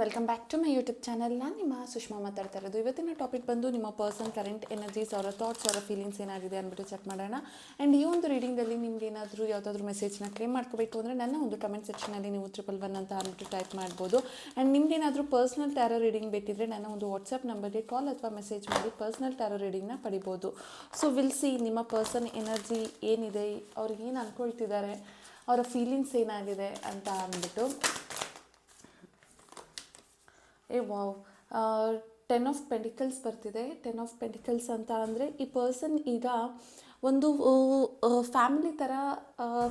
Welcome back to my YouTube channel. ನಾನು ನಿಮ್ಮ ಸುಷ್ಮಾ ಮಾತಾಡ್ತಾ ಇರೋದು. ಇವತ್ತಿನ ಟಾಪಿಕ್ ಬಂದು ನಿಮ್ಮ ಪರ್ಸನ್ ಕರೆಂಟ್ ಎನರ್ಜೀಸ್, ಅವರ ಥಾಟ್ಸ್, ಅವರ ಫೀಲಿಂಗ್ಸ್ ಏನಾಗಿದೆ ಅಂದ್ಬಿಟ್ಟು ಚೆಕ್ ಮಾಡೋಣ. ಆ್ಯಂಡ್ ಈ ಒಂದು ರೀಡಿಂಗಲ್ಲಿ ನಿಮ್ಗೆ ಏನಾದರೂ ಯಾವುದಾದ್ರೂ ಮೆಸೇಜ್ನ ಕ್ಲೇಮ್ ಮಾಡ್ಕೋಬೇಕು ಅಂದರೆ ನನ್ನ ಒಂದು ಕಮೆಂಟ್ ಸೆಕ್ಷನಲ್ಲಿ ನೀವು 111 ಅಂತ ಅಂದ್ಬಿಟ್ಟು ಟೈಪ್ ಮಾಡ್ಬೋದು. ಆ್ಯಂಡ್ ನಿಮ್ಗೇನಾದರೂ ಪರ್ಸ್ನಲ್ ಟ್ಯಾರೋ ರೀಡಿಂಗ್ ಬೇಕಿದ್ರೆ ನನ್ನ ಒಂದು ವಾಟ್ಸಪ್ ನಂಬರ್ಗೆ ಕಾಲ್ ಅಥವಾ ಮೆಸೇಜ್ ಮಾಡಿ ಪರ್ಸ್ನಲ್ ಟ್ಯಾರೋ ರೀಡಿಂಗ್ನ ಪಡಿಬೋದು. ಸೊ ವಿಲ್ ಸಿ ನಿಮ್ಮ ಪರ್ಸನ್ ಎನರ್ಜಿ ಏನಿದೆ, ಅವ್ರಿಗೆ ಏನು ಅಂದ್ಕೊಳ್ತಿದ್ದಾರೆ, ಅವರ ಫೀಲಿಂಗ್ಸ್ ಏನಾಗಿದೆ ಅಂತ ಅಂದ್ಬಿಟ್ಟು. ವಾವ್, 10 ಆಫ್ ಪೆಂಟಿಕಲ್ಸ್ ಬರ್ತಿದೆ. 10 ಆಫ್ ಪೆಂಟಿಕಲ್ಸ್ ಅಂತ ಅಂದರೆ ಈ ಪರ್ಸನ್ ಈಗ ಒಂದು ಫ್ಯಾಮಿಲಿ ಥರ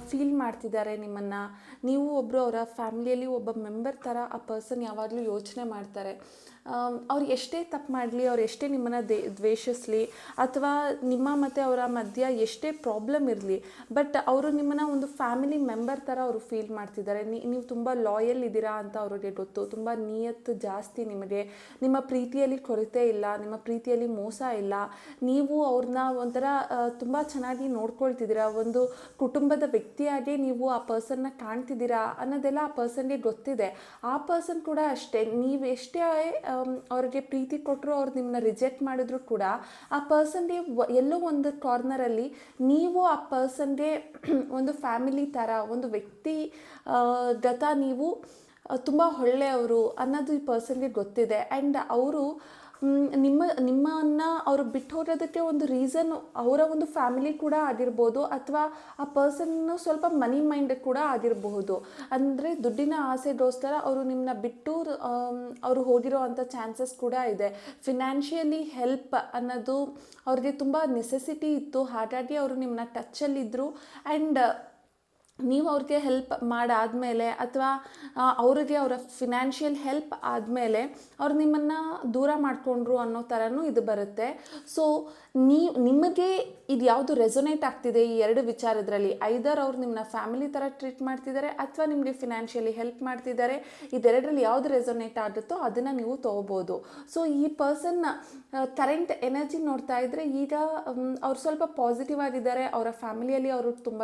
ಫೀಲ್ ಮಾಡ್ತಿದ್ದಾರೆ ನಿಮ್ಮನ್ನು. ನೀವು ಒಬ್ಬರು ಅವರ ಫ್ಯಾಮಿಲಿಯಲ್ಲಿ ಒಬ್ಬ ಮೆಂಬರ್ ಥರ ಆ ಪರ್ಸನ್ ಯಾವಾಗಲೂ ಯೋಚನೆ ಮಾಡ್ತಾರೆ. ಅವ್ರು ಎಷ್ಟೇ ತಪ್ಪು ಮಾಡಲಿ, ಅವ್ರು ಎಷ್ಟೇ ನಿಮ್ಮನ್ನು ದ್ವೇಷಿಸಲಿ, ಅಥವಾ ನಿಮ್ಮ ಮತ್ತು ಅವರ ಮಧ್ಯ ಎಷ್ಟೇ ಪ್ರಾಬ್ಲಮ್ ಇರಲಿ, ಬಟ್ ಅವರು ನಿಮ್ಮನ್ನು ಒಂದು ಫ್ಯಾಮಿಲಿ ಮೆಂಬರ್ ಥರ ಅವರು ಫೀಲ್ ಮಾಡ್ತಿದ್ದಾರೆ. ನೀವು ತುಂಬ ಲಾಯಲ್ ಇದ್ದೀರಾ ಅಂತ ಅವ್ರಿಗೆ ಗೊತ್ತು. ತುಂಬ ನಿಯತ್ತು ಜಾಸ್ತಿ ನಿಮಗೆ. ನಿಮ್ಮ ಪ್ರೀತಿಯಲ್ಲಿ ಕೊರತೆ ಇಲ್ಲ, ನಿಮ್ಮ ಪ್ರೀತಿಯಲ್ಲಿ ಮೋಸ ಇಲ್ಲ. ನೀವು ಅವ್ರನ್ನ ಒಂಥರ ತುಂಬ ಚೆನ್ನಾಗಿ ನೋಡ್ಕೊಳ್ತಿದ್ದೀರಾ. ಒಂದು ಕುಟುಂಬದ ವ್ಯಕ್ತಿಯಾಗಿ ನೀವು ಆ ಪರ್ಸನ್ನ ಕಾಣ್ತಿದ್ದೀರಾ ಅನ್ನೋದೆಲ್ಲ ಆ ಪರ್ಸನ್ಗೆ ಗೊತ್ತಿದೆ. ಆ ಪರ್ಸನ್ ಕೂಡ ಅಷ್ಟೇ, ನೀವು ಎಷ್ಟೇ ಅವ್ರಿಗೆ ಪ್ರೀತಿ ಕೊಟ್ಟರು, ಅವ್ರು ನಿಮ್ಮನ್ನ ರಿಜೆಕ್ಟ್ ಮಾಡಿದ್ರು ಕೂಡ ಆ ಪರ್ಸನ್ಗೆ ಎಲ್ಲೋ ಒಂದು ಕಾರ್ನರಲ್ಲಿ ನೀವು ಆ ಪರ್ಸನ್ಗೆ ಒಂದು ಫ್ಯಾಮಿಲಿ ಥರ, ಒಂದು ವ್ಯಕ್ತಿ ಗತ ನೀವು ತುಂಬ ಒಳ್ಳೆಯವರು ಅನ್ನೋದು ಈ ಪರ್ಸನ್ಗೆ ಗೊತ್ತಿದೆ. ಆ್ಯಂಡ್ ಅವರು ನಿಮ್ಮನ್ನು ಅವರು ಬಿಟ್ಟು ಹೋಗೋದಕ್ಕೆ ಒಂದು ರೀಸನ್ ಅವರ ಒಂದು ಫ್ಯಾಮಿಲಿ ಕೂಡ ಆಗಿರ್ಬೋದು, ಅಥವಾ ಆ ಪರ್ಸನ್ನು ಸ್ವಲ್ಪ ಮನಿ ಮೈಂಡ್ ಕೂಡ ಆಗಿರಬಹುದು. ಅಂದರೆ ದುಡ್ಡಿನ ಆಸೆಗೋಸ್ಕರ ಅವರು ನಿಮ್ಮನ್ನ ಬಿಟ್ಟು ಅವರು ಹೋಗಿರೋ ಅಂಥ ಚಾನ್ಸಸ್ ಕೂಡ ಇದೆ. ಫಿನಾನ್ಷಿಯಲಿ ಹೆಲ್ಪ್ ಅನ್ನೋದು ಅವ್ರಿಗೆ ತುಂಬ ನೆಸೆಸಿಟಿ ಇತ್ತು, ಹಾಗಾಗಿ ಅವರು ನಿಮ್ಮನ್ನ ಟಚ್ಚಲ್ಲಿದ್ದರು. ಆ್ಯಂಡ್ ನೀವು ಅವ್ರಿಗೆ ಹೆಲ್ಪ್ ಮಾಡಾದಮೇಲೆ, ಅಥವಾ ಅವರಿಗೆ ಅವರ ಫಿನಾನ್ಷಿಯಲ್ ಹೆಲ್ಪ್ ಆದಮೇಲೆ ಅವ್ರು ನಿಮ್ಮನ್ನು ದೂರ ಮಾಡಿಕೊಂಡ್ರು ಅನ್ನೋ ಥರನೂ ಇದು ಬರುತ್ತೆ. ಸೊ ನಿಮಗೆ ಇದು ಯಾವುದು ರೆಸೊನೇಟ್ ಆಗ್ತಿದೆ ಈ ಎರಡು ವಿಚಾರದಲ್ಲಿ, ಐದರ್ ಅವ್ರು ನಿಮ್ಮನ್ನ ಫ್ಯಾಮಿಲಿ ಥರ ಟ್ರೀಟ್ ಮಾಡ್ತಿದ್ದಾರೆ ಅಥವಾ ನಿಮಗೆ ಫಿನಾನ್ಷಿಯಲಿ ಹೆಲ್ಪ್ ಮಾಡ್ತಿದ್ದಾರೆ. ಇದೆರಡರಲ್ಲಿ ಯಾವುದು ರೆಸೊನೇಟ್ ಆಗುತ್ತೋ ಅದನ್ನು ನೀವು ತೊಗೋಬೋದು. ಸೊ ಈ ಪರ್ಸನ್ ಕರೆಂಟ್ ಎನರ್ಜಿ ನೋಡ್ತಾ ಇದ್ದರೆ ಈಗ ಅವ್ರು ಸ್ವಲ್ಪ ಪಾಸಿಟಿವ್ ಆಗಿದ್ದಾರೆ. ಅವರ ಫ್ಯಾಮಿಲಿಯಲ್ಲಿ ಅವರು ತುಂಬ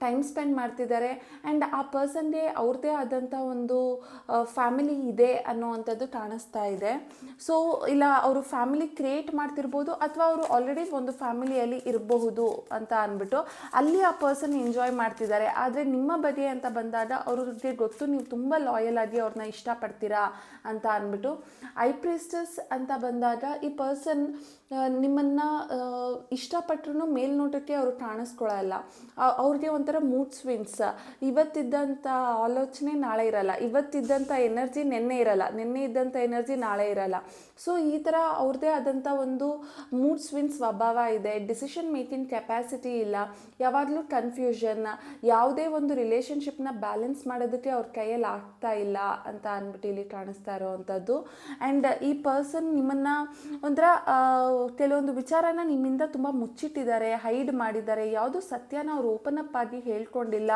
ಟೈಮ್ ಸ್ಪೆಂಡ್ ಮಾಡ್ತಿದ್ದಾರೆ. ಆ್ಯಂಡ್ ಆ ಪರ್ಸನ್ಗೆ ಅವ್ರದ್ದೇ ಆದಂಥ ಒಂದು ಫ್ಯಾಮಿಲಿ ಇದೆ ಅನ್ನೋವಂಥದ್ದು ಕಾಣಿಸ್ತಾ ಇದೆ. ಸೊ ಇಲ್ಲ ಅವರು ಫ್ಯಾಮಿಲಿ ಕ್ರಿಯೇಟ್ ಮಾಡ್ತಿರ್ಬೋದು, ಅಥವಾ ಅವರು ಆಲ್ರೆಡಿ ಒಂದು ಫ್ಯಾಮಿಲಿಯಲ್ಲಿ ಇರಬಹುದು ಅಂತ ಅಂದ್ಬಿಟ್ಟು ಅಲ್ಲಿ ಆ ಪರ್ಸನ್ ಎಂಜಾಯ್ ಮಾಡ್ತಿದ್ದಾರೆ. ಆದರೆ ನಿಮ್ಮ ಬಗ್ಗೆ ಅಂತ ಬಂದಾಗ ಅವ್ರಿಗೆ ಗೊತ್ತು ನೀವು ತುಂಬ ಲಾಯಲ್ ಆಗಿ ಅವ್ರನ್ನ ಇಷ್ಟಪಡ್ತೀರಾ ಅಂತ ಅಂದ್ಬಿಟ್ಟು. ಐ ಪ್ರಿಸ್ಟಸ್ ಅಂತ ಬಂದಾಗ ಈ ಪರ್ಸನ್ ನಿಮ್ಮನ್ನು ಇಷ್ಟಪಟ್ಟರು ಮೇಲ್ನೋಟಕ್ಕೆ ಅವರು ಕಾಣಿಸ್ಕೊಳ್ಳಲ್ಲ. ಅವ್ರಿಗೆ ಒಂಥರ ಮೂಡ್ ಸ್ವಿಂಗ್ಸ್. ಇವತ್ತಿದ್ದಂಥ ಆಲೋಚನೆ ನಾಳೆ ಇರಲ್ಲ, ಇವತ್ತಿದ್ದಂಥ ಎನರ್ಜಿ ನೆನ್ನೆ ಇರಲ್ಲ, ನೆನ್ನೆ ಇದ್ದಂಥ ಎನರ್ಜಿ ನಾಳೆ ಇರಲ್ಲ. ಸೊ ಈ ಥರ ಅವ್ರದ್ದೇ ಆದಂಥ ಒಂದು ಮೂಡ್ ಸ್ವಿಂಗ್ ಸ್ವಭಾವ ಇದೆ. ಡಿಸಿಷನ್ ಮೇಕಿಂಗ್ ಕೆಪಾಸಿಟಿ ಇಲ್ಲ, ಯಾವಾಗಲೂ ಕನ್ಫ್ಯೂಷನ್. ಯಾವುದೇ ಒಂದು ರಿಲೇಷನ್ಶಿಪ್ನ ಬ್ಯಾಲೆನ್ಸ್ ಮಾಡೋದಕ್ಕೆ ಅವ್ರ ಕೈಯಲ್ಲಿ ಆಗ್ತಾ ಇಲ್ಲ ಅಂತ ಅಂದ್ಬಿಟ್ಟು ಇಲ್ಲಿ ಕಾಣಿಸ್ತಾ ಇರೋವಂಥದ್ದು. ಆ್ಯಂಡ್ ಈ ಪರ್ಸನ್ ನಿಮ್ಮನ್ನು ಒಂಥರ ಕೆಲವೊಂದು ವಿಚಾರನ ನಿಮ್ಮಿಂದ ತುಂಬ ಮುಚ್ಚಿಟ್ಟಿದ್ದಾರೆ, ಹೈಡ್ ಮಾಡಿದ್ದಾರೆ. ಯಾವುದು ಸತ್ಯನ ಅವ್ರು ಓಪನ್ ಅಪ್ ಆಗಿ ಹೇಳ್ಕೊಂಡಿಲ್ಲ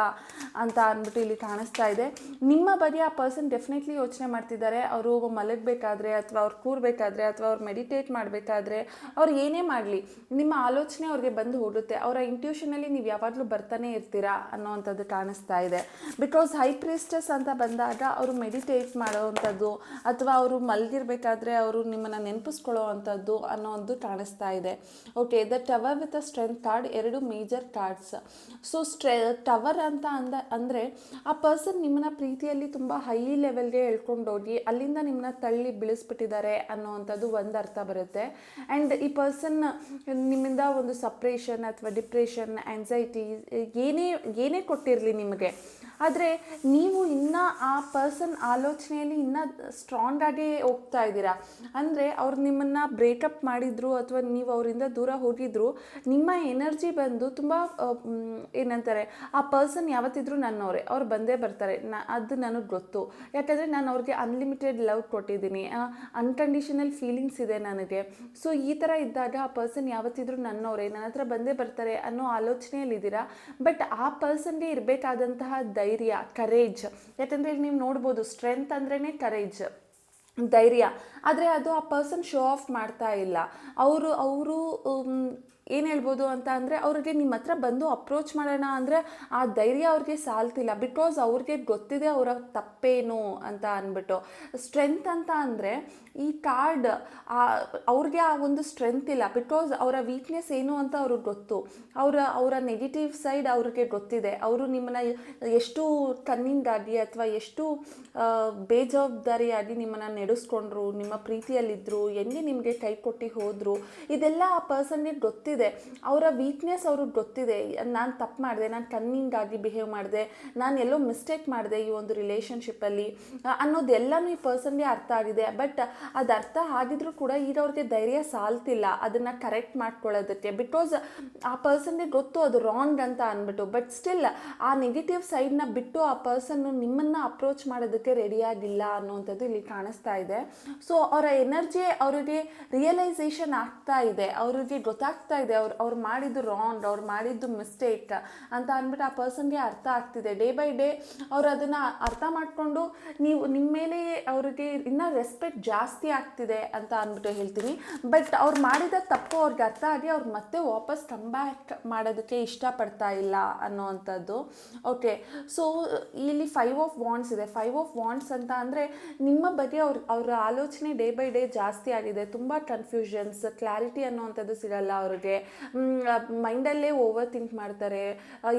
ಅಂತ ಅಂದ್ಬಿಟ್ಟು ಇಲ್ಲಿ ಕಾಣಿಸ್ತಾ ಇದೆ. ನಿಮ್ಮ ಬಗ್ಗೆ ಆ ಪರ್ಸನ್ ಡೆಫಿನೆಟ್ಲಿ ಯೋಚನೆ ಮಾಡ್ತಿದ್ದಾರೆ. ಅವರು ಮಲಗಬೇಕಾದ್ರೆ, ಅಥವಾ ಅವ್ರು ಕೂರಬೇಕಾದ್ರೆ, ಅಥವಾ ಅವ್ರು ಮೆಡಿಟೇಟ್ ಮಾಡಬೇಕಾದ್ರೆ, ಅವ್ರು ಏನೇ ಮಾಡಲಿ ನಿಮ್ಮ ಆಲೋಚನೆ ಅವ್ರಿಗೆ ಬಂದು ಹೋಗುತ್ತೆ. ಅವರ ಇಂಟ್ಯೂಷನಲ್ಲಿ ನೀವು ಯಾವಾಗಲೂ ಬರ್ತಾನೆ ಇರ್ತೀರಾ ಅನ್ನೋವಂಥದ್ದು ಕಾಣಿಸ್ತಾ ಇದೆ. ಬಿಕಾಸ್ ಹೈ ಪ್ರಿಸ್ಟಸ್ ಅಂತ ಬಂದಾಗ ಅವರು ಮೆಡಿಟೇಟ್ ಮಾಡೋವಂಥದ್ದು, ಅಥವಾ ಅವರು ಮಲಗಿರ್ಬೇಕಾದ್ರೆ ಅವರು ನಿಮ್ಮನ್ನು ನೆನಪಿಸ್ಕೊಳ್ಳೋ ಅಂಥದ್ದು ಅನ್ನೋ ಒಂದು ಕಾಣಿಸ್ತಾ ಇದೆ. Okay, the tower with a strength card, 2 major cards. So tower ಅಂತ ಅಂದರೆ ಆ ಪರ್ಸನ್ ನಿಮ್ಮನ್ನ ಪ್ರೀತಿಯಲ್ಲಿ ತುಂಬ ಹೈ ಲೆವೆಲ್ಗೆ ಎಳ್ಕೊಂಡೋಗಿ ಅಲ್ಲಿಂದ ನಿಮ್ಮನ್ನ ತಳ್ಳಿ ಬೀಳಿಸ್ಬಿಟ್ಟಿದ್ದಾರೆ ಅನ್ನೋವಂಥದ್ದು ಒಂದು ಅರ್ಥ ಬರುತ್ತೆ. ಆ್ಯಂಡ್ ಈ ಪರ್ಸನ್ ನಿಮ್ಮಿಂದ ಒಂದು ಸಪ್ರೇಷನ್ ಅಥವಾ ಡಿಪ್ರೆಷನ್, ಆ್ಯಂಗ್ಸೈಟಿ ಏನೇ ಕೊಟ್ಟಿರಲಿ ನಿಮಗೆ, ಆದರೆ ನೀವು ಇನ್ನೂ ಆ ಪರ್ಸನ್ ಆಲೋಚನೆಯಲ್ಲಿ ಇನ್ನೂ ಸ್ಟ್ರಾಂಗ್ ಆಗಿ ಹೋಗ್ತಾ ಇದ್ದೀರಾ. ಅಂದರೆ ಅವ್ರು ನಿಮ್ಮನ್ನು ಬ್ರೇಕಪ್ ಮಾಡಿದ್ರು, ಅಥವಾ ನೀವು ಅವರಿಂದ ದೂರ ಹೋಗಿದ್ರು, ನಿಮ್ಮ ಎನರ್ಜಿ ಬಂದು ತುಂಬ ಏನಂತಾರೆ, ಆ ಪರ್ಸನ್ ಯಾವತ್ತಿದ್ರೂ ನನ್ನವರೇ, ಅವ್ರು ಬಂದೇ ಬರ್ತಾರೆ. ಅದು ನನಗೆ ಗೊತ್ತು. ಯಾಕಂದರೆ ನಾನು ಅವ್ರಿಗೆ ಅನ್ಲಿಮಿಟೆಡ್ ಲವ್ ಕೊಟ್ಟಿದ್ದೀನಿ, ಅನ್ಕಂಡೀಷನಲ್ ಫೀಲಿಂಗ್ಸ್ ಇದೆ ನನಗೆ. ಸೊ ಈ ಥರ ಇದ್ದಾಗ ಆ ಪರ್ಸನ್ ಯಾವತ್ತಿದ್ರೂ ನನ್ನವರೇ, ನನ್ನ ಹತ್ರ ಬಂದೇ ಬರ್ತಾರೆ ಅನ್ನೋ ಆಲೋಚನೆಯಲ್ಲಿದ್ದೀರಾ. ಬಟ್ ಆ ಪರ್ಸನ್ಗೆ ಇರಬೇಕಾದಂತಹ ಧೈರ್ಯ, ಕರೇಜ್. ಯಾಕಂದರೆ ನೀವು ನೋಡ್ಬೋದು, ಸ್ಟ್ರೆಂತ್ ಅಂದ್ರೇ ಕರೇಜ್, ಧೈರ್ಯ. ಆದರೆ ಅದು ಆ ಪರ್ಸನ್ ಶೋ ಆಫ್ ಮಾಡ್ತಾ ಇಲ್ಲ. ಅವರು ಏನು ಹೇಳ್ಬೋದು ಅಂತ ಅಂದರೆ, ಅವ್ರಿಗೆ ನಿಮ್ಮ ಹತ್ರ ಬಂದು ಅಪ್ರೋಚ್ ಮಾಡೋಣ ಅಂದರೆ ಆ ಧೈರ್ಯ ಅವ್ರಿಗೆ ಸಾಲ್ತಿಲ್ಲ. ಬಿಕಾಸ್ ಅವ್ರಿಗೆ ಗೊತ್ತಿದೆ ಅವರ ತಪ್ಪೇನು ಅಂತ ಅಂದ್ಬಿಟ್ಟು. ಸ್ಟ್ರೆಂತ್ ಅಂತ ಅಂದರೆ ಈ ಕಾರ್ಡ್ ಅವ್ರಿಗೆ ಆ ಒಂದು ಸ್ಟ್ರೆಂತ್ ಇಲ್ಲ. ಬಿಕಾಸ್ ಅವರ ವೀಕ್ನೆಸ್ ಏನು ಅಂತ ಅವ್ರಿಗೆ ಗೊತ್ತು. ಅವರ ನೆಗೆಟಿವ್ ಸೈಡ್ ಅವ್ರಿಗೆ ಗೊತ್ತಿದೆ. ಅವರು ನಿಮ್ಮನ್ನು ಎಷ್ಟು ಕನ್ನಿಂಗಾಗಿ ಅಥವಾ ಎಷ್ಟು ಬೇಜವಾಬ್ದಾರಿಯಾಗಿ ನಿಮ್ಮನ್ನು ನಡೆಸ್ಕೊಂಡ್ರು, ನಿಮ್ಮ ಪ್ರೀತಿಯಲ್ಲಿದ್ದರು, ಹೆಂಗೆ ನಿಮಗೆ ಕೈ ಕೊಟ್ಟು ಹೋದರು, ಇದೆಲ್ಲ ಆ ಪರ್ಸನ್ಗೆ ಗೊತ್ತಿದೆ. ಅವರ ವೀಕ್ನೆಸ್ ಅವ್ರಿಗೆ ಗೊತ್ತಿದೆ. ನಾನು ತಪ್ಪು ಮಾಡಿದೆ, ನಾನು ಕನ್ನಿಂಗಾಗಿ ಬಿಹೇವ್ ಮಾಡಿದೆ, ನಾನು ಎಲ್ಲೋ ಮಿಸ್ಟೇಕ್ ಮಾಡಿದೆ ಈ ಒಂದು ರಿಲೇಷನ್ಶಿಪ್ಪಲ್ಲಿ ಅನ್ನೋದೆಲ್ಲನೂ ಈ ಪರ್ಸನ್ಗೆ ಅರ್ಥ ಆಗಿದೆ. ಬಟ್ ಅದು ಅರ್ಥ ಆಗಿದ್ರೂ ಕೂಡ ಈಗ ಅವ್ರಿಗೆ ಧೈರ್ಯ ಸಾಲ್ತಿಲ್ಲ ಅದನ್ನು ಕರೆಕ್ಟ್ ಮಾಡ್ಕೊಳ್ಳೋದಕ್ಕೆ. ಬಿಕಾಸ್ ಆ ಪರ್ಸನ್ಗೆ ಗೊತ್ತು ಅದು ರಾಂಗ್ ಅಂತ ಅಂದ್ಬಿಟ್ಟು. ಬಟ್ ಸ್ಟಿಲ್ ಆ ನೆಗೆಟಿವ್ ಸೈಡ್ನ ಬಿಟ್ಟು ಆ ಪರ್ಸನ್ನು ನಿಮ್ಮನ್ನು ಅಪ್ರೋಚ್ ಮಾಡೋದಕ್ಕೆ ರೆಡಿಯಾಗಿಲ್ಲ ಅನ್ನೋವಂಥದ್ದು ಇಲ್ಲಿ ಕಾಣಿಸ್ತಾ ಇದೆ. ಸೊ ಅವರ ಎನರ್ಜಿ ಅವರಿಗೆ ರಿಯಲೈಸೇಷನ್ ಆಗ್ತಾ ಇದೆ, ಅವ್ರಿಗೆ ಗೊತ್ತಾಗ್ತಾ ಇದೆ ಅವ್ರು ಮಾಡಿದ್ದು ರಾಂಗ್, ಅವ್ರು ಮಾಡಿದ್ದು ಮಿಸ್ಟೇಕ್ ಅಂತ ಅಂದ್ಬಿಟ್ಟು ಆ ಪರ್ಸನ್ಗೆ ಅರ್ಥ ಆಗ್ತಿದೆ. ಡೇ ಬೈ ಡೇ ಅವ್ರು ಅದನ್ನು ಅರ್ಥ ಮಾಡಿಕೊಂಡು ನಿಮ್ಮ ಮೇಲೆ ಅವ್ರಿಗೆ ಇನ್ನೂ ರೆಸ್ಪೆಕ್ಟ್ ಜಾಸ್ತಿ ಆಗ್ತಿದೆ ಅಂತ ಅಂದ್ಬಿಟ್ಟು ಹೇಳ್ತೀನಿ. ಬಟ್ ಅವ್ರು ಮಾಡಿದ ತಪ್ಪು ಅವ್ರಿಗೆ ಅರ್ಥ ಆಗಿ ಅವ್ರು ಮತ್ತೆ ವಾಪಸ್ ಕಮ್ ಬ್ಯಾಕ್ ಮಾಡೋದಕ್ಕೆ ಇಷ್ಟಪಡ್ತಾ ಇಲ್ಲ ಅನ್ನೋವಂಥದ್ದು. ಓಕೆ, ಸೊ ಇಲ್ಲಿ 5 ಆಫ್ ವಾಂಡ್ಸ್ ಇದೆ. 5 ಆಫ್ ವಾಂಡ್ಸ್ ಅಂತ ಅಂದರೆ ನಿಮ್ಮ ಬಗ್ಗೆ ಅವ್ರ ಆಲೋಚನೆ ಡೇ ಬೈ ಡೇ ಜಾಸ್ತಿ ಆಗಿದೆ. ತುಂಬ ಕನ್ಫ್ಯೂಷನ್ಸ್, ಕ್ಲಾರಿಟಿ ಅನ್ನೋವಂಥದ್ದು ಸಿಗಲ್ಲ ಅವ್ರಿಗೆ. ಮೈಂಡಲ್ಲೇ ಓವರ್ ಥಿಂಕ್ ಮಾಡ್ತಾರೆ.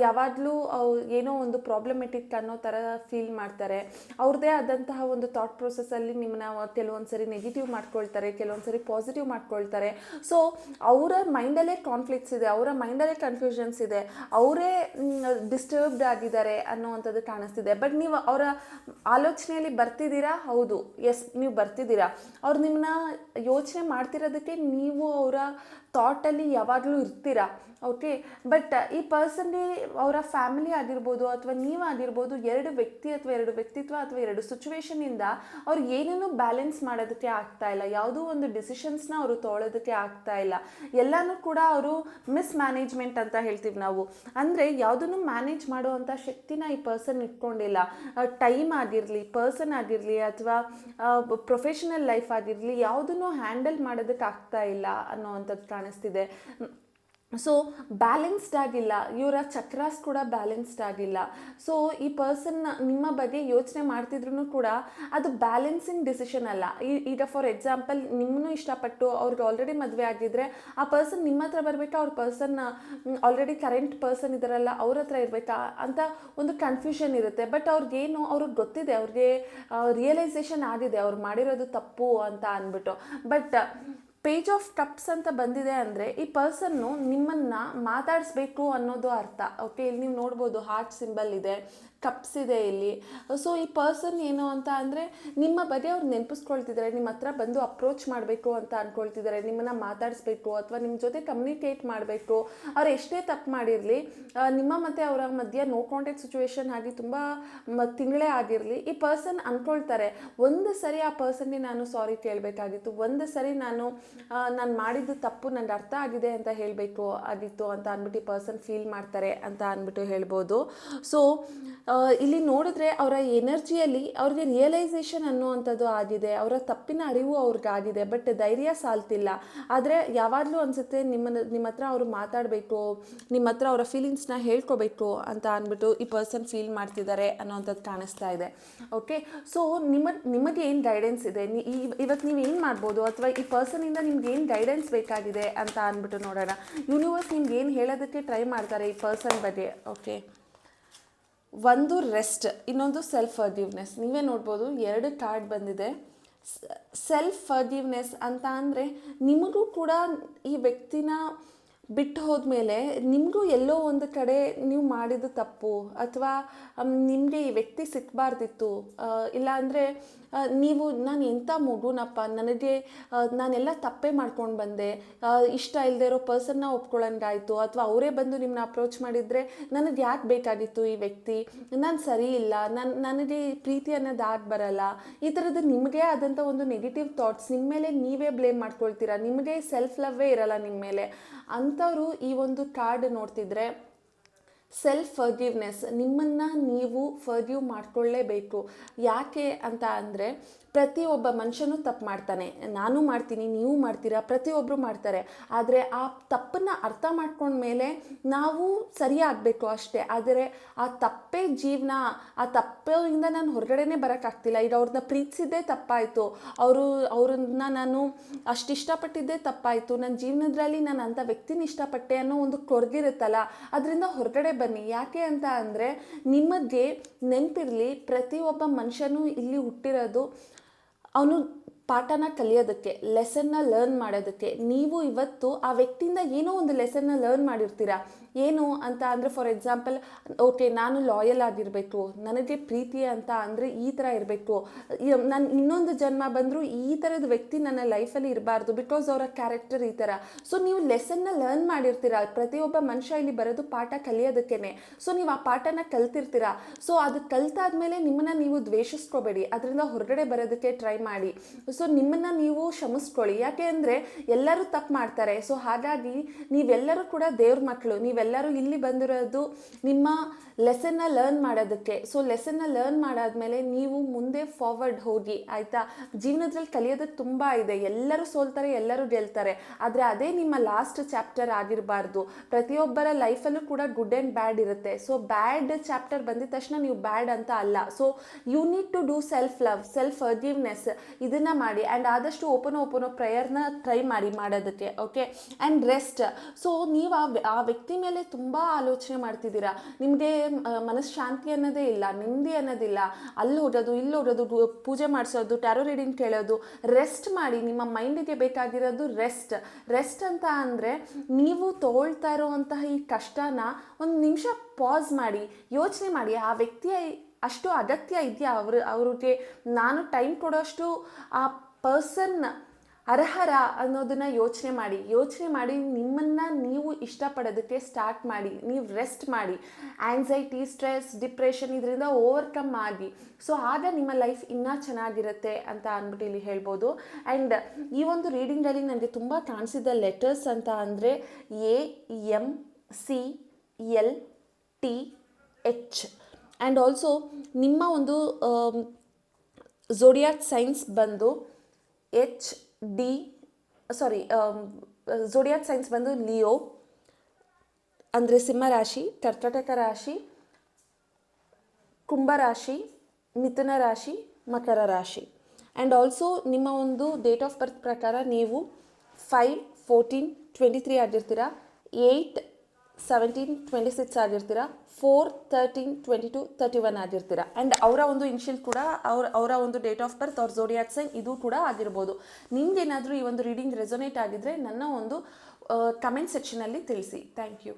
ಯಾವಾಗಲೂ ಏನೋ ಒಂದು ಪ್ರಾಬ್ಲಮೆಟಿಕ್ ಅನ್ನೋ ಥರ ಫೀಲ್ ಮಾಡ್ತಾರೆ. ಅವ್ರದ್ದೇ ಆದಂತಹ ಒಂದು ಥಾಟ್ ಪ್ರೊಸೆಸ್ಸಲ್ಲಿ ನಿಮ್ಮನ್ನ ಕೆಲವೊಂದು ಸರಿ ನೆಗೆಟಿವ್ ಮಾಡ್ಕೊಳ್ತಾರೆ, ಕೆಲವೊಂದು ಸರಿ ಪಾಸಿಟಿವ್ ಮಾಡ್ಕೊಳ್ತಾರೆ. ಸೊ ಅವರ ಮೈಂಡಲ್ಲೇ ಕಾನ್ಫ್ಲಿಕ್ಟ್ಸ್ ಇದೆ, ಅವರ ಮೈಂಡಲ್ಲೇ ಕನ್ಫ್ಯೂಷನ್ಸ್ ಇದೆ, ಅವರೇ ಡಿಸ್ಟರ್ಬ್ಡ್ ಆಗಿದ್ದಾರೆ ಅನ್ನೋವಂಥದ್ದು ಕಾಣಿಸ್ತಿದೆ. ಬಟ್ ನೀವು ಅವರ ಆಲೋಚನೆಯಲ್ಲಿ ಬರ್ತಿದ್ದೀರಾ, ಹೌದು, ಎಸ್ ನೀವು ಬರ್ತಿದ್ದೀರಾ. ಅವ್ರು ನಿಮ್ಮನ್ನ ಯೋಚನೆ ಮಾಡ್ತಿರೋದಕ್ಕೆ ನೀವು ಅವರ ಥಾಟಲ್ಲಿ ಯಾವಾಗಲೂ ಇರ್ತೀರಾ. ಓಕೆ, ಬಟ್ ಈ ಪರ್ಸನ್ಗೆ ಅವರ ಫ್ಯಾಮಿಲಿ ಆಗಿರ್ಬೋದು ಅಥವಾ ನೀವಾಗಿರ್ಬೋದು, 2 ವ್ಯಕ್ತಿ ಅಥವಾ 2 ವ್ಯಕ್ತಿತ್ವ ಅಥವಾ 2 ಸಿಚುವೇಶನಿಂದ ಅವ್ರು ಏನನ್ನೂ ಬ್ಯಾಲೆನ್ಸ್ ಮಾಡೋದಕ್ಕೆ ಆಗ್ತಾ ಇಲ್ಲ. ಯಾವುದೋ ಒಂದು ಡಿಸಿಷನ್ಸ್ನ ಅವರು ತೊಗೊಳೋದಕ್ಕೆ ಆಗ್ತಾ ಇಲ್ಲ. ಎಲ್ಲನೂ ಕೂಡ ಅವರು ಮಿಸ್ಮ್ಯಾನೇಜ್ಮೆಂಟ್ ಅಂತ ಹೇಳ್ತೀವಿ ನಾವು. ಅಂದರೆ ಯಾವುದನ್ನು ಮ್ಯಾನೇಜ್ ಮಾಡುವಂಥ ಶಕ್ತಿನ ಈ ಪರ್ಸನ್ ಇಟ್ಕೊಂಡಿಲ್ಲ. ಟೈಮ್ ಆಗಿರಲಿ, ಪರ್ಸನ್ ಆಗಿರಲಿ ಅಥವಾ ಪ್ರೊಫೆಷನಲ್ ಲೈಫ್ ಆಗಿರಲಿ, ಯಾವುದನ್ನು ಹ್ಯಾಂಡಲ್ ಮಾಡೋದಕ್ಕೆ ಆಗ್ತಾ ಇಲ್ಲ ಅನ್ನೋವಂಥದ್ದು ಕಾಣಿಸ್ತಿದೆ. ಸೊ ಬ್ಯಾಲೆನ್ಸ್ಡ್ ಆಗಿಲ್ಲ, ಇವರ ಚಕ್ರಾಸ್ ಕೂಡ ಬ್ಯಾಲೆನ್ಸ್ಡ್ ಆಗಿಲ್ಲ. ಸೊ ಈ ಪರ್ಸನ್ ನಿಮ್ಮ ಬಗ್ಗೆ ಯೋಚನೆ ಮಾಡ್ತಿದ್ರು ಕೂಡ ಅದು ಬ್ಯಾಲೆನ್ಸಿಂಗ್ ಡಿಸಿಷನ್ ಅಲ್ಲ. ಈಗ ಫಾರ್ ಎಕ್ಸಾಂಪಲ್ ನಿಮ್ಮನ್ನು ಇಷ್ಟಪಟ್ಟು ಅವ್ರಿಗೆ ಆಲ್ರೆಡಿ ಮದುವೆ ಆಗಿದ್ದರೆ ಆ ಪರ್ಸನ್ ನಿಮ್ಮ ಹತ್ರ ಬರಬೇಕಾ, ಅವ್ರ ಪರ್ಸನ್ ಆಲ್ರೆಡಿ ಕರೆಂಟ್ ಪರ್ಸನ್ ಇದ್ದಾರಲ್ಲ ಅವ್ರ ಹತ್ರ ಇರಬೇಕಾ ಅಂತ ಒಂದು ಕನ್ಫ್ಯೂಷನ್ ಇರುತ್ತೆ. ಬಟ್ ಅವ್ರಿಗೇನು ಅವ್ರಿಗೆ ಗೊತ್ತಿದೆ, ಅವ್ರಿಗೆ ರಿಯಲೈಸೇಷನ್ ಆಗಿದೆ ಅವ್ರು ಮಾಡಿರೋದು ತಪ್ಪು ಅಂತ ಅಂದ್ಬಿಟ್ಟು. ಬಟ್ ಪೇಜ್ ಆಫ್ ಕಪ್ಸ್ ಅಂತ ಬಂದಿದೆ ಅಂದರೆ ಈ ಪರ್ಸನ್ನು ನಿಮ್ಮನ್ನು ಮಾತಾಡಿಸ್ಬೇಕು ಅನ್ನೋದು ಅರ್ಥ. ಓಕೆ, ಇಲ್ಲಿ ನೀವು ನೋಡ್ಬೋದು ಹಾರ್ಟ್ ಸಿಂಬಲ್ ಇದೆ, ಕಪ್ಸ್ ಇದೆ ಇಲ್ಲಿ. ಸೊ ಈ ಪರ್ಸನ್ ಏನು ಅಂತ ಅಂದರೆ ನಿಮ್ಮ ಬಗ್ಗೆ ಅವ್ರು ನೆನಪಿಸ್ಕೊಳ್ತಿದ್ದಾರೆ, ನಿಮ್ಮ ಹತ್ರ ಬಂದು ಅಪ್ರೋಚ್ ಮಾಡಬೇಕು ಅಂತ ಅಂದ್ಕೊಳ್ತಿದ್ದಾರೆ, ನಿಮ್ಮನ್ನು ಮಾತಾಡಿಸ್ಬೇಕು ಅಥವಾ ನಿಮ್ಮ ಜೊತೆ ಕಮ್ಯುನಿಕೇಟ್ ಮಾಡಬೇಕು. ಅವ್ರು ಎಷ್ಟೇ ತಪ್ಪು ಮಾಡಿರಲಿ, ನಿಮ್ಮ ಮತ್ತು ಅವರ ಮಧ್ಯೆ ನೋ ಕಾಂಟ್ಯಾಕ್ಟ್ ಸಿಚುವೇಶನ್ ಆಗಿ ತುಂಬ ತಿಂಗಳೇ ಆಗಿರಲಿ, ಈ ಪರ್ಸನ್ ಅಂದ್ಕೊಳ್ತಾರೆ ಒಂದು ಸರಿ ಆ ಪರ್ಸನ್ಗೆ ನಾನು ಸಾರಿ ಕೇಳಬೇಕಾಗಿತ್ತು, ಒಂದು ಸರಿ ನಾನು ಮಾಡಿದ್ದು ತಪ್ಪು ನನಗೆ ಅರ್ಥ ಆಗಿದೆ ಅಂತ ಹೇಳಬೇಕು ಆಗಿತ್ತು ಅಂತ ಅಂದ್ಬಿಟ್ಟು ಈ ಪರ್ಸನ್ ಫೀಲ್ ಮಾಡ್ತಾರೆ ಅಂತ ಅಂದ್ಬಿಟ್ಟು ಹೇಳ್ಬೋದು. ಸೊ ಇಲ್ಲಿ ನೋಡಿದ್ರೆ ಅವರ ಎನರ್ಜಿಯಲ್ಲಿ ಅವ್ರಿಗೆ ರಿಯಲೈಸೇಷನ್ ಅನ್ನುವಂಥದ್ದು ಆಗಿದೆ, ಅವರ ತಪ್ಪಿನ ಅರಿವು ಅವ್ರಿಗಾಗಿದೆ. ಬಟ್ ಧೈರ್ಯ ಸಾಲ್ತಿಲ್ಲ. ಆದರೆ ಯಾವಾಗಲೂ ಅನಿಸುತ್ತೆ ನಿಮ್ಮ ಹತ್ರ ಅವರು ಮಾತಾಡಬೇಕು, ನಿಮ್ಮ ಹತ್ರ ಅವರ ಫೀಲಿಂಗ್ಸ್ನ ಹೇಳ್ಕೋಬೇಕು ಅಂತ ಅಂದ್ಬಿಟ್ಟು ಈ ಪರ್ಸನ್ ಫೀಲ್ ಮಾಡ್ತಿದ್ದಾರೆ ಅನ್ನೋವಂಥದ್ದು ಕಾಣಿಸ್ತಾ ಇದೆ. ಓಕೆ, ಸೊ ನಿಮಗೆ ಏನು ಗೈಡೆನ್ಸ್ ಇದೆ, ಇವತ್ತು ನೀವು ಏನು ಮಾಡ್ಬೋದು ಅಥವಾ ಈ ಪರ್ಸನಿಂದ ನಿಮ್ಗೆ ಏನು ಗೈಡೆನ್ಸ್ ಬೇಕಾಗಿದೆ ಅಂತ ಅಂದ್ಬಿಟ್ಟು ನೋಡೋಣ. ಯೂನಿವರ್ಸ್ ನಿಮ್ಗೆ ಏನು ಹೇಳೋದಕ್ಕೆ ಟ್ರೈ ಮಾಡ್ತಾರೆ ಈ ಪರ್ಸನ್ ಬಗ್ಗೆ. ಓಕೆ, ಒಂದು ರೆಸ್ಟ್, ಇನ್ನೊಂದು ಸೆಲ್ಫ್ ಫರ್ಗಿವ್ನೆಸ್. ನೀವೇ ನೋಡ್ಬೋದು 2 ಕಾರ್ಡ್ ಬಂದಿದೆ. ಸೆಲ್ಫ್ ಫರ್ಗಿವ್ನೆಸ್ ಅಂತ ಅಂದರೆ ನಿಮಗೂ ಕೂಡ ಈ ವ್ಯಕ್ತಿನ ಬಿಟ್ಟು ಹೋದ್ಮೇಲೆ ನಿಮಗೂ ಎಲ್ಲೋ ಒಂದು ಕಡೆ ನೀವು ಮಾಡಿದ ತಪ್ಪು ಅಥವಾ ನಿಮಗೆ ಈ ವ್ಯಕ್ತಿ ಸಿಕ್ಕಬಾರ್ದಿತ್ತು, ಇಲ್ಲಾಂದರೆ ನಾನು ಎಂಥ ಮಗುನಪ್ಪ, ನಾನೆಲ್ಲ ತಪ್ಪೇ ಮಾಡ್ಕೊಂಡು ಬಂದೆ, ಇಷ್ಟ ಇಲ್ಲದೆ ಇರೋ ಪರ್ಸನ್ನ ಒಪ್ಕೊಳ್ಳೋಂಗಾಯಿತು, ಅಥವಾ ಅವರೇ ಬಂದು ನಿಮ್ಮನ್ನ ಅಪ್ರೋಚ್ ಮಾಡಿದರೆ ನನಗೆ ಯಾಕೆ ಬೇಕಾಗಿತ್ತು ಈ ವ್ಯಕ್ತಿ, ನಾನು ಸರಿ ಇಲ್ಲ, ನನಗೆ ಪ್ರೀತಿ ಅನ್ನೋದು ಆಗಿ ಬರಲ್ಲ, ಈ ಥರದ್ದು ನಿಮಗೆ ಆದಂಥ ಒಂದು ನೆಗೆಟಿವ್ ಥಾಟ್ಸ್, ನಿಮ್ಮ ಮೇಲೆ ನೀವೇ ಬ್ಲೇಮ್ ಮಾಡ್ಕೊಳ್ತೀರಾ, ನಿಮಗೆ ಸೆಲ್ಫ್ ಲವ್ವೇ ಇರಲ್ಲ ನಿಮ್ಮ ಮೇಲೆ. ಅಂಥವರು ಈ ಒಂದು ಕಾರ್ಡ್ ನೋಡ್ತಿದ್ರೆ ಸೆಲ್ಫ್ ಫರ್ಗಿವ್ನೆಸ್, ನಿಮ್ಮನ್ನು ನೀವು ಫರ್ಗಿವ್ ಮಾಡ್ಕೊಳ್ಳೇಬೇಕು. ಯಾಕೆ ಅಂತ ಅಂದರೆ ಪ್ರತಿಯೊಬ್ಬ ಮನುಷ್ಯನೂ ತಪ್ಪು ಮಾಡ್ತಾನೆ, ನಾನು ಮಾಡ್ತೀನಿ, ನೀವು ಮಾಡ್ತೀರಾ, ಪ್ರತಿಯೊಬ್ಬರು ಮಾಡ್ತಾರೆ. ಆದರೆ ಆ ತಪ್ಪನ್ನು ಅರ್ಥ ಮಾಡ್ಕೊಂಡ್ಮೇಲೆ ನಾವು ಸರಿಯಾಗಬೇಕು ಅಷ್ಟೇ. ಆದರೆ ಆ ತಪ್ಪೇ ಜೀವನ, ಆ ತಪ್ಪಿಂದ ನಾನು ಹೊರಗಡೆನೇ ಬರೋಕ್ಕಾಗ್ತಿಲ್ಲ. ಈಗ ಅವ್ರನ್ನ ಪ್ರೀತಿಸಿದ್ದೇ ತಪ್ಪಾಯಿತು, ಅವ್ರನ್ನ ನಾನು ಅಷ್ಟು ಇಷ್ಟಪಟ್ಟಿದ್ದೇ ತಪ್ಪಾಯಿತು, ನನ್ನ ಜೀವನದಲ್ಲಿ ನಾನು ಅಂಥ ವ್ಯಕ್ತಿನ ಇಷ್ಟಪಟ್ಟೆ ಅನ್ನೋ ಒಂದು ಕೊರಗಿರುತ್ತಲ್ಲ, ಅದರಿಂದ ಹೊರಗಡೆ ಬನ್ನಿ. ಯಾಕೆ ಅಂತ ಅಂದರೆ ನಿಮಗೆ ನೆನಪಿರಲಿ, ಪ್ರತಿಯೊಬ್ಬ ಮನುಷ್ಯನೂ ಇಲ್ಲಿ ಹುಟ್ಟಿರೋದು ಅವನು ಪಾಠನ ಕಲಿಯೋದಕ್ಕೆ, ಲೆಸನ್ನ ಲರ್ನ್ ಮಾಡೋದಕ್ಕೆ. ನೀವು ಇವತ್ತು ಆ ವ್ಯಕ್ತಿಯಿಂದ ಏನೋ ಒಂದು ಲೆಸನ್ನ ಲರ್ನ್ ಮಾಡಿರ್ತೀರ. ಏನು ಅಂತ ಅಂದರೆ, ಫಾರ್ ಎಕ್ಸಾಂಪಲ್, ಓಕೆ ನಾನು ಲಾಯಲ್ ಆಗಿರಬೇಕು, ನನಗೆ ಪ್ರೀತಿ ಅಂತ ಅಂದರೆ ಈ ಥರ ಇರಬೇಕು, ನಾನು ಇನ್ನೊಂದು ಜನ್ಮ ಬಂದರೂ ಈ ಥರದ ವ್ಯಕ್ತಿ ನನ್ನ ಲೈಫಲ್ಲಿ ಇರಬಾರ್ದು, ಬಿಕಾಸ್ ಅವರ ಕ್ಯಾರೆಕ್ಟರ್ ಈ ಥರ. ಸೊ ನೀವು ಲೆಸನ್ನ ಲರ್ನ್ ಮಾಡಿರ್ತೀರ. ಪ್ರತಿಯೊಬ್ಬ ಮನುಷ್ಯ ಇಲ್ಲಿ ಬರೋದು ಪಾಠ ಕಲಿಯೋದಕ್ಕೇ. ಸೊ ನೀವು ಆ ಪಾಠನ ಕಲ್ತಿರ್ತೀರ. ಸೊ ಅದು ಕಲ್ತಾದ್ಮೇಲೆ ನಿಮ್ಮನ್ನು ನೀವು ದ್ವೇಷಿಸ್ಕೋಬೇಡಿ, ಅದರಿಂದ ಹೊರಗಡೆ ಬರೋದಕ್ಕೆ ಟ್ರೈ ಮಾಡಿ. ಸೊ ನಿಮ್ಮನ್ನು ನೀವು ಕ್ಷಮಿಸ್ಕೊಳ್ಳಿ. ಯಾಕೆ ಅಂದರೆ ಎಲ್ಲರೂ ತಪ್ಪು ಮಾಡ್ತಾರೆ. ಸೊ ಹಾಗಾಗಿ ನೀವೆಲ್ಲರೂ ಕೂಡ ದೇವ್ರ ಮಕ್ಕಳು, ನೀವೆಲ್ಲರೂ ಇಲ್ಲಿ ಬಂದಿರೋದು ನಿಮ್ಮ ಲೆಸನ್ನ ಲರ್ನ್ ಮಾಡೋದಕ್ಕೆ. ಸೊ ಲೆಸನ್ನ ಲರ್ನ್ ಮಾಡಾದ್ಮೇಲೆ ನೀವು ಮುಂದೆ ಫಾರ್ವರ್ಡ್ ಹೋಗಿ, ಆಯಿತಾ? ಜೀವನದಲ್ಲಿ ಕಲಿಯೋದಕ್ಕೆ ತುಂಬ ಇದೆ. ಎಲ್ಲರೂ ಸೋಲ್ತಾರೆ, ಎಲ್ಲರೂ ಗೆಲ್ತಾರೆ. ಆದರೆ ಅದೇ ನಿಮ್ಮ ಲಾಸ್ಟ್ ಚಾಪ್ಟರ್ ಆಗಿರಬಾರ್ದು. ಪ್ರತಿಯೊಬ್ಬರ ಲೈಫಲ್ಲೂ ಕೂಡ ಗುಡ್ ಆ್ಯಂಡ್ ಬ್ಯಾಡ್ ಇರುತ್ತೆ. ಸೊ ಬ್ಯಾಡ್ ಚಾಪ್ಟರ್ ಬಂದಿದ ತಕ್ಷಣ ನೀವು ಬ್ಯಾಡ್ ಅಂತ ಅಲ್ಲ. So you need to do self love, self forgiveness, ಇದನ್ನು ಮಾಡಿ. ಆ್ಯಂಡ್ ಆದಷ್ಟು ಓಪನ್ ಪ್ರೇಯರ್ನ ಟ್ರೈ ಮಾಡಿ ಮಾಡೋದಕ್ಕೆ. Okay, and rest. ಸೊ ನೀವು ಆ ವ್ಯಕ್ತಿ ಮೇಲೆ ತುಂಬ ಆಲೋಚನೆ ಮಾಡ್ತಿದ್ದೀರಾ, ನಿಮಗೆ ಮನಃಶಾಂತಿ ಅನ್ನೋದೇ ಇಲ್ಲ, ನೆಮ್ಮದಿ ಅನ್ನೋದಿಲ್ಲ. ಅಲ್ಲಿ ಹೋಗೋದು, ಇಲ್ಲಿ ಹೋಗೋದು, ಪೂಜೆ ಮಾಡಿಸೋದು, ಟ್ಯಾರೋ ರೀಡಿಂಗ್ ಕೇಳೋದು. ರೆಸ್ಟ್ ಮಾಡಿ. ನಿಮ್ಮ ಮೈಂಡಿಗೆ ಬೇಕಾಗಿರೋದು ರೆಸ್ಟ್ ಅಂತ ಅಂದರೆ ನೀವು ತಗೊಳ್ತಾ ಇರೋವಂತಹ ಈ ಕಷ್ಟನ ಒಂದು ನಿಮಿಷ ಪಾಸ್ ಮಾಡಿ ಯೋಚನೆ ಮಾಡಿ, ಆ ವ್ಯಕ್ತಿಯ ಅಷ್ಟು ಅಗತ್ಯ ಇದೆಯಾ, ಅವ್ರಿಗೆ ನಾನು ಟೈಮ್ ಕೊಡೋಷ್ಟು ಆ ಪರ್ಸನ್ ಅರ್ಹರ ಅನ್ನೋದನ್ನು ಯೋಚನೆ ಮಾಡಿ ನಿಮ್ಮನ್ನು ನೀವು ಇಷ್ಟಪಡೋದಕ್ಕೆ ಸ್ಟಾರ್ಟ್ ಮಾಡಿ. ನೀವು ರೆಸ್ಟ್ ಮಾಡಿ. ಆ್ಯಂಗ್ಸೈಟಿ, ಸ್ಟ್ರೆಸ್, ಡಿಪ್ರೆಷನ್ ಇದರಿಂದ ಓವರ್ಕಮ್ ಆಗಿ. ಸೊ ಆಗ ನಿಮ್ಮ ಲೈಫ್ ಇನ್ನೂ ಚೆನ್ನಾಗಿರುತ್ತೆ ಅಂತ ಅಂದ್ಬಿಟ್ಟು ಇಲ್ಲಿ ಹೇಳ್ಬೋದು. ಆ್ಯಂಡ್ ಈ ಒಂದು ರೀಡಿಂಗಲ್ಲಿ ನನಗೆ ತುಂಬ ಕಾಣಿಸಿದ ಲೆಟರ್ಸ್ ಅಂತ ಅಂದರೆ AMCLTH. ಆ್ಯಂಡ್ ಆಲ್ಸೋ ನಿಮ್ಮ ಒಂದು ಝೋಡಿಯಾಕ್ ಸೈನ್ಸ್ ಬಂದು ಝೋಡಿಯಾಕ್ ಸೈನ್ಸ್ ಬಂದು ಲಿಯೋ ಅಂದರೆ ಸಿಂಹರಾಶಿ, ಕರ್ಕಾಟಕ ರಾಶಿ, ಕುಂಭರಾಶಿ, ಮಿಥುನ ರಾಶಿ, ಮಕರ ರಾಶಿ. ಆ್ಯಂಡ್ ಆಲ್ಸೋ ನಿಮ್ಮ ಒಂದು ಡೇಟ್ ಆಫ್ ಬರ್ತ್ ಪ್ರಕಾರ ನೀವು 5/14/23 ಆಗಿರ್ತೀರ, 8/17/26 ಆಗಿರ್ತೀರ, 4/13/22/31 ಆಗಿರ್ತೀರ. ಆ್ಯಂಡ್ ಅವರ ಒಂದು ಇನ್ಷಿಯಲ್ ಕೂಡ ಅವರ ಒಂದು ಡೇಟ್ ಆಫ್ ಬರ್ತ್ ಅವ್ರ ಝೋಡಿಯಾಕ್ ಸೈನ್ ಇದು ಕೂಡ ಆಗಿರ್ಬೋದು. ನಿಮ್ಗೇನಾದರೂ ಈ ಒಂದು ರೀಡಿಂಗ್ ರೆಸೊನೇಟ್ ಆಗಿದ್ದರೆ ನನ್ನ ಒಂದು ಕಮೆಂಟ್ ಸೆಕ್ಷನಲ್ಲಿ ತಿಳಿಸಿ. Thank you.